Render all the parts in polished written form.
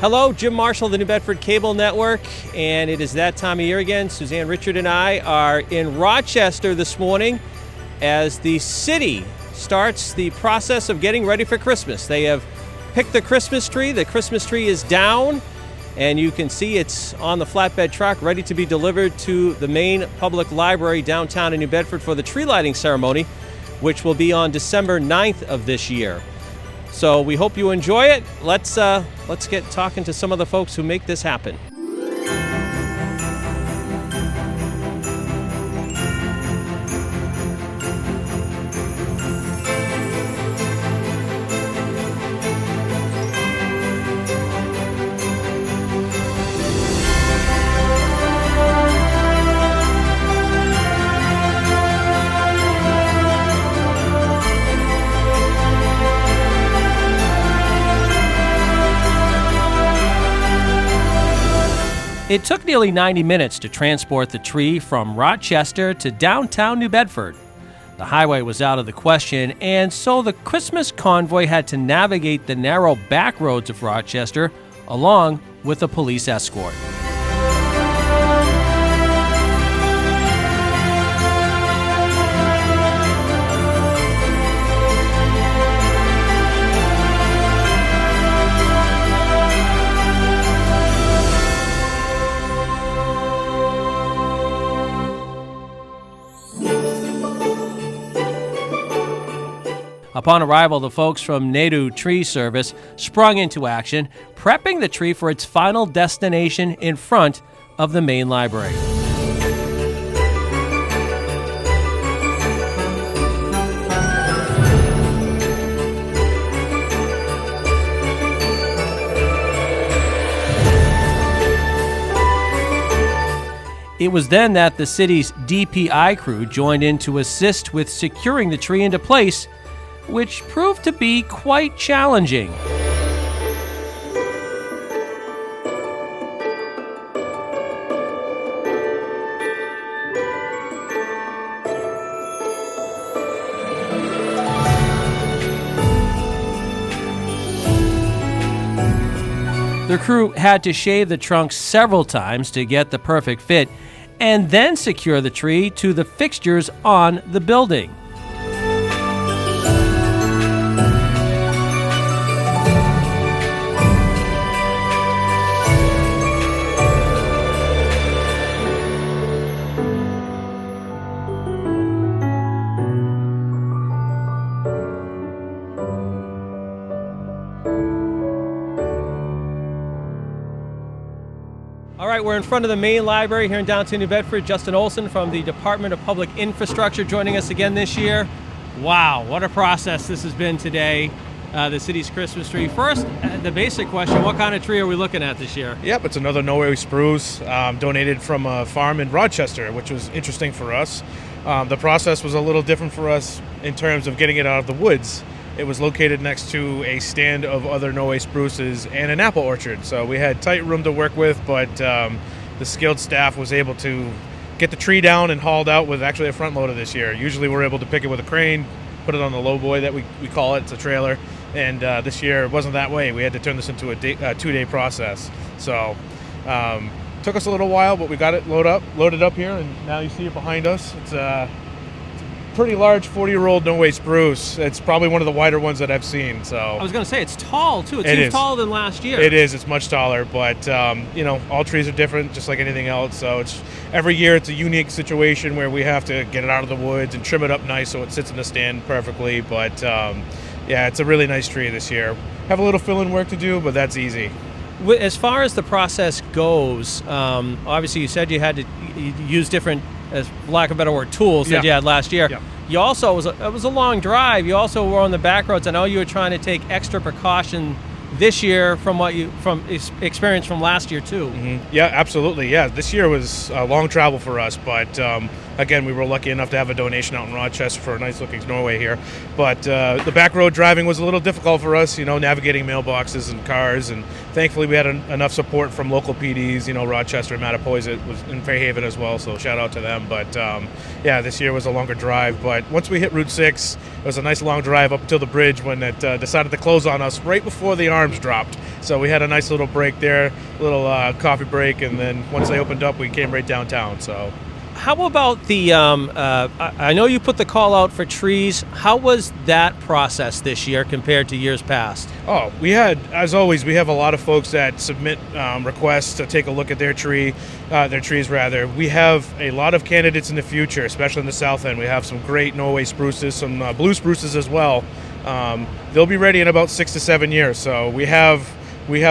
Hello, Jim Marshall, the New Bedford Cable Network, and it is that time of year again. Suzanne, Richard, and I are in Rochester this morning as the city starts the process of getting ready for Christmas. They have picked the Christmas tree. The Christmas tree is down, and you can see it's on the flatbed truck ready to be delivered to the main public library downtown in New Bedford for the tree lighting ceremony, which will be on December 9th of this year. So we hope you enjoy it. Let's get talking to some of the folks who make this happen. It took nearly 90 minutes to transport the tree from Rochester to downtown New Bedford. The highway was out of the question, and so the Christmas convoy had to navigate the narrow back roads of Rochester along with a police escort. Upon arrival, the folks from Nadu Tree Service sprung into action, prepping the tree for its final destination in front of the main library. It was then that the city's DPI crew joined in to assist with securing the tree into place, which proved to be quite challenging. The crew had to shave the trunk several times to get the perfect fit, and then secure the tree to the fixtures on the building. All right, we're in front of the main library here in downtown New Bedford. Justin Olson from the Department of Public Infrastructure joining us again this year. Wow, what a process this has been today, the city's Christmas tree. First, the basic question, what kind of tree are we looking at this year? Yep, it's another Norway spruce donated from a farm in Rochester, which was interesting for us. The process was a little different for us in terms of getting it out of the woods. It was located next to a stand of other Norway spruces and an apple orchard. So we had tight room to work with, but the skilled staff was able to get the tree down and hauled out with actually a front loader this year. Usually we're able to pick it with a crane, put it on the low boy that we call it. It's a trailer. And this year it wasn't that way. We had to turn this into a 2-day process. So took us a little while, but we got it loaded up here, and now you see it behind us. It's a pretty large 40-year-old Norway spruce. It's probably one of the wider ones that I've seen. So I was going to say, it's tall too. It seems taller than last year. It is. It's much taller, but all trees are different, just like anything else. So it's every year it's a unique situation where we have to get it out of the woods and trim it up nice so it sits in the stand perfectly. But yeah, it's a really nice tree this year. Have a little fill-in work to do, but that's easy. As far as the process goes, obviously you said you had to use different, as for lack of a better word, tools that you had last year. Yeah. You also, it was a long drive. You also were on the back roads. I know you were trying to take extra precaution this year from experience from last year too. Mm-hmm. Yeah, absolutely. Yeah, this year was a long travel for us, but again, we were lucky enough to have a donation out in Rochester for a nice looking Norway here. But the back road driving was a little difficult for us, navigating mailboxes and cars. And thankfully we had enough support from local PDs, Rochester and Mattapoisett was in Fairhaven as well. So shout out to them. But this year was a longer drive. But once we hit Route 6, it was a nice long drive up until the bridge when it decided to close on us right before the arms dropped. So we had a nice little break there, a little coffee break, and then once they opened up, we came right downtown. So, how about the? I know you put the call out for trees. How was that process this year compared to years past? Oh, we had, as always, we have a lot of folks that submit requests to take a look at their trees. We have a lot of candidates in the future, especially in the south end. We have some great Norway spruces, some blue spruces as well. They'll be ready in about 6 to 7 years. So we have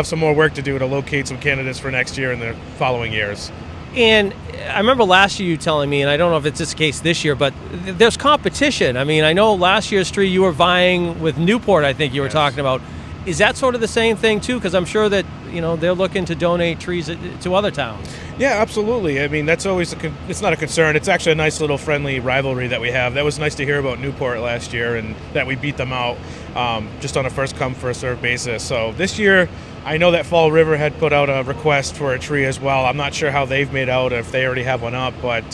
some more work to do to locate some candidates for next year and the following years. And I remember last year you telling me, and I don't know if it's the case this year, but there's competition. I mean, I know last year's tree you were vying with Newport, I think you were talking about. Is that sort of the same thing too? Because I'm sure that they're looking to donate trees to other towns. Yeah, absolutely. I mean, that's always it's not a concern. It's actually a nice little friendly rivalry that we have. That was nice to hear about Newport last year and that we beat them out just on a first come first served basis. So this year, I know that Fall River had put out a request for a tree as well. I'm not sure how they've made out, if they already have one up, but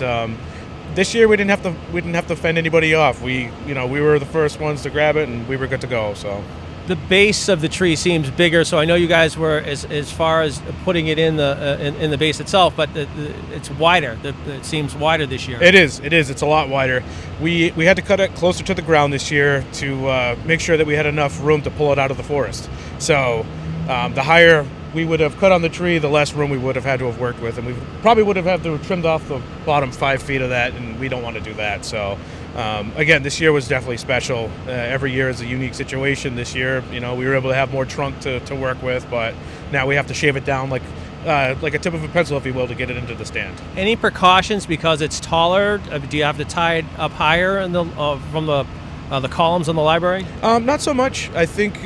this year we didn't have to fend anybody off. We were the first ones to grab it and we were good to go. So. The base of the tree seems bigger, so I know you guys were as far as putting it in the base itself, but it's wider. It seems wider this year. It is. It's a lot wider. We had to cut it closer to the ground this year to make sure that we had enough room to pull it out of the forest. So the higher we would have cut on the tree, the less room we would have had to have worked with, and we probably would have had to have trimmed off the bottom 5 feet of that, and we don't want to do that. So. Again, this year was definitely special. Every year is a unique situation. This year, we were able to have more trunk to work with, but now we have to shave it down like a tip of a pencil, if you will, to get it into the stand. Any precautions because it's taller? Do you have to tie it up higher from the columns in the library? Not so much. I think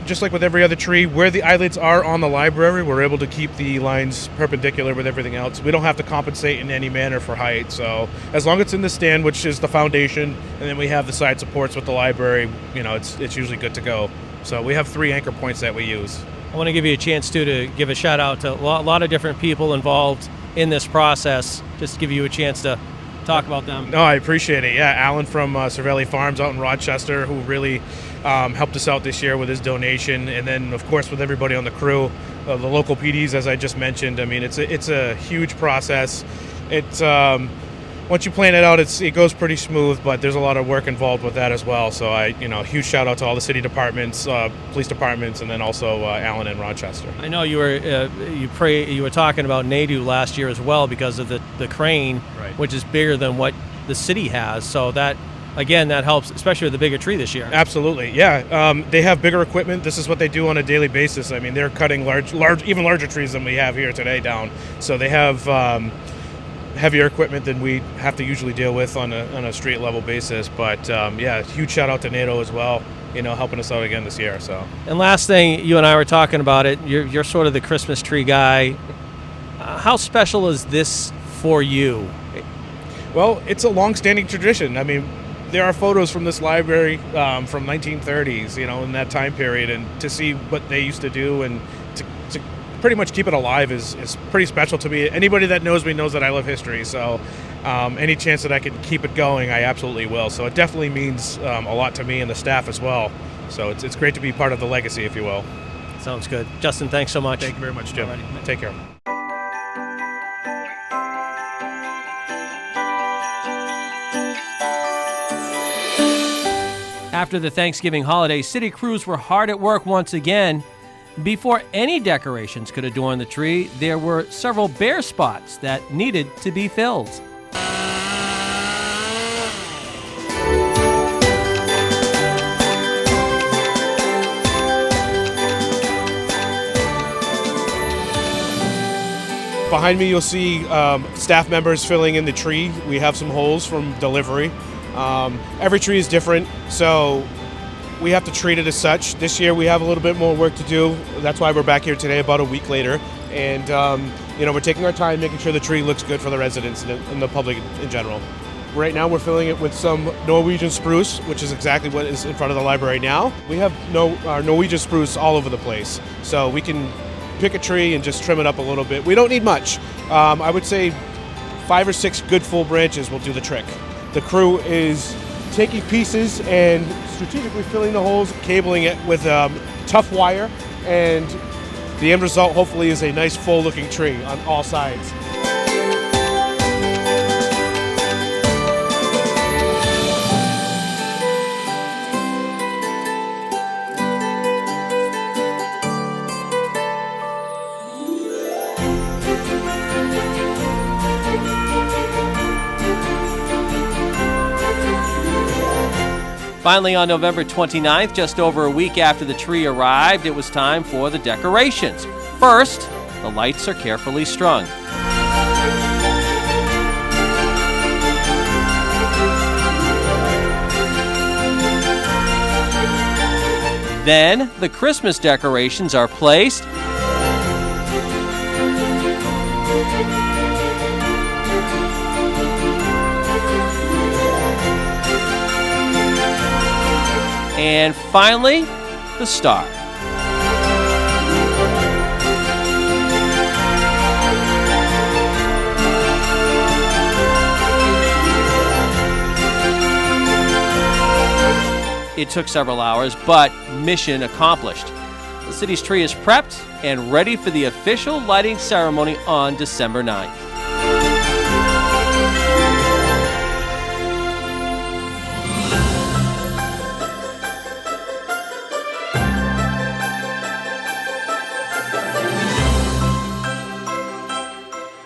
just like with every other tree, where the eyelets are on the library, we're able to keep the lines perpendicular with everything else. We don't have to compensate in any manner for height. So as long as it's in the stand, which is the foundation, and then we have the side supports with the library, it's usually good to go. So we have 3 anchor points that we use. I want to give you a chance to give a shout out to a lot of different people involved in this process. Just to give you a chance to talk about them. No, I appreciate it. Yeah, Alan from Cervelli Farms out in Rochester, who really helped us out this year with his donation, and then of course with everybody on the crew, the local PDs, as I just mentioned. I mean, it's a huge process. It's once you plan it out, it goes pretty smooth, but there's a lot of work involved with that as well. So huge shout out to all the city departments, police departments, and then also Allen and Rochester. I know you were talking about NADU last year as well because of the crane, right, which is bigger than what the city has. So that helps, especially with the bigger tree this year. Absolutely, yeah. They have bigger equipment. This is what they do on a daily basis. I mean, they're cutting large, even larger trees than we have here today down. So they have heavier equipment than we have to usually deal with on a street level basis. But huge shout out to NATO as well, helping us out again this year. So. And last thing, you and I were talking about it. You're sort of the Christmas tree guy. How special is this for you? Well, it's a long-standing tradition. I mean, there are photos from this library from 1930s, in that time period, and to see what they used to do and to pretty much keep it alive is pretty special to me. Anybody that knows me knows that I love history, so any chance that I can keep it going, I absolutely will. So it definitely means a lot to me and the staff as well. So it's great to be part of the legacy, if you will. Sounds good. Justin, thanks so much. Thank you very much, Jim. Alrighty. Take care. After the Thanksgiving holiday, city crews were hard at work once again. Before any decorations could adorn the tree, there were several bare spots that needed to be filled. Behind me, you'll see staff members filling in the tree. We have some holes from delivery. Every tree is different, so we have to treat it as such. This year we have a little bit more work to do. That's why we're back here today about a week later. and we're taking our time making sure the tree looks good for the residents and the public in general. Right now we're filling it with some Norwegian spruce, which is exactly what is in front of the library now. We have our Norwegian spruce all over the place, so we can pick a tree and just trim it up a little bit. We don't need much. I would say 5 or 6 good full branches will do the trick. The crew is taking pieces and strategically filling the holes, cabling it with tough wire, and the end result hopefully is a nice full looking tree on all sides. Finally, on November 29th, just over a week after the tree arrived, it was time for the decorations. First, the lights are carefully strung. Then, the Christmas decorations are placed. And finally, the star. It took several hours, but mission accomplished. The city's tree is prepped and ready for the official lighting ceremony on December 9th.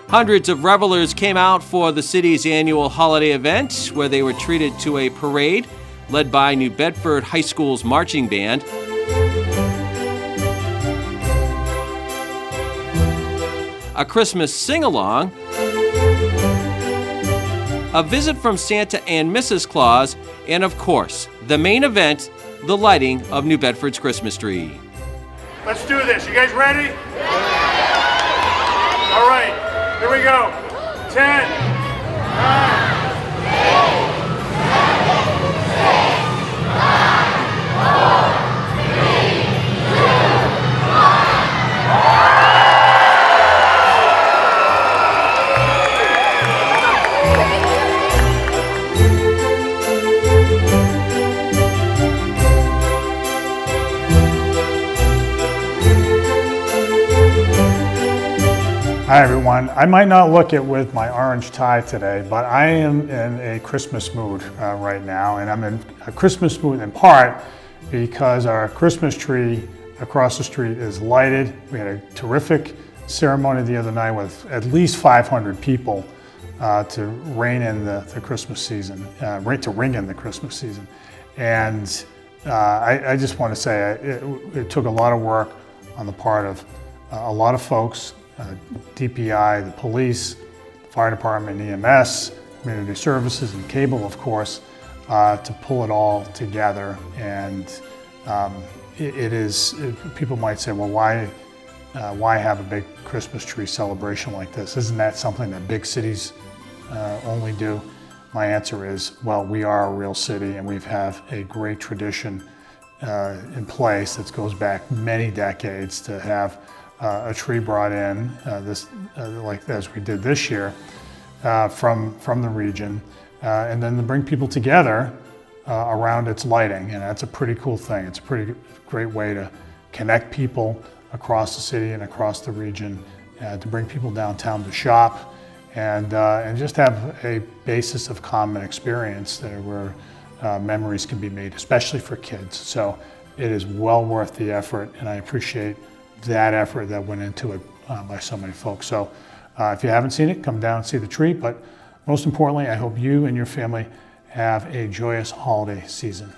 Hundreds of revelers came out for the city's annual holiday event, where they were treated to a parade led by New Bedford High School's marching band. A Christmas sing-along, a visit from Santa and Mrs. Claus, and of course, the main event, the lighting of New Bedford's Christmas tree. Let's do this. You guys ready? All right. Here we go. 10, 9, 8, 7, 6, 5, 4, 3, 2, 1. Hi everyone. I might not look it with my orange tie today, but I am in a Christmas mood right now, and I'm in a Christmas mood in part because our Christmas tree across the street is lighted. We had a terrific ceremony the other night with at least 500 people to ring in the Christmas season, and I just want to say it took a lot of work on the part of a lot of folks. DPI, the police, fire department, EMS, community services, and cable, of course, to pull it all together. And people might say, well, why have a big Christmas tree celebration like this? Isn't that something that big cities only do? My answer is, well, we are a real city, and we have a great tradition in place that goes back many decades to have a tree brought in, like as we did this year, from the region, and then to bring people together around its lighting, and that's a pretty cool thing. It's a pretty great way to connect people across the city and across the region, to bring people downtown to shop, and just have a basis of common experience where memories can be made, especially for kids. So it is well worth the effort, and I appreciate that effort that went into it by so many folks. So if you haven't seen it, come down and see the tree. But most importantly, I hope you and your family have a joyous holiday season.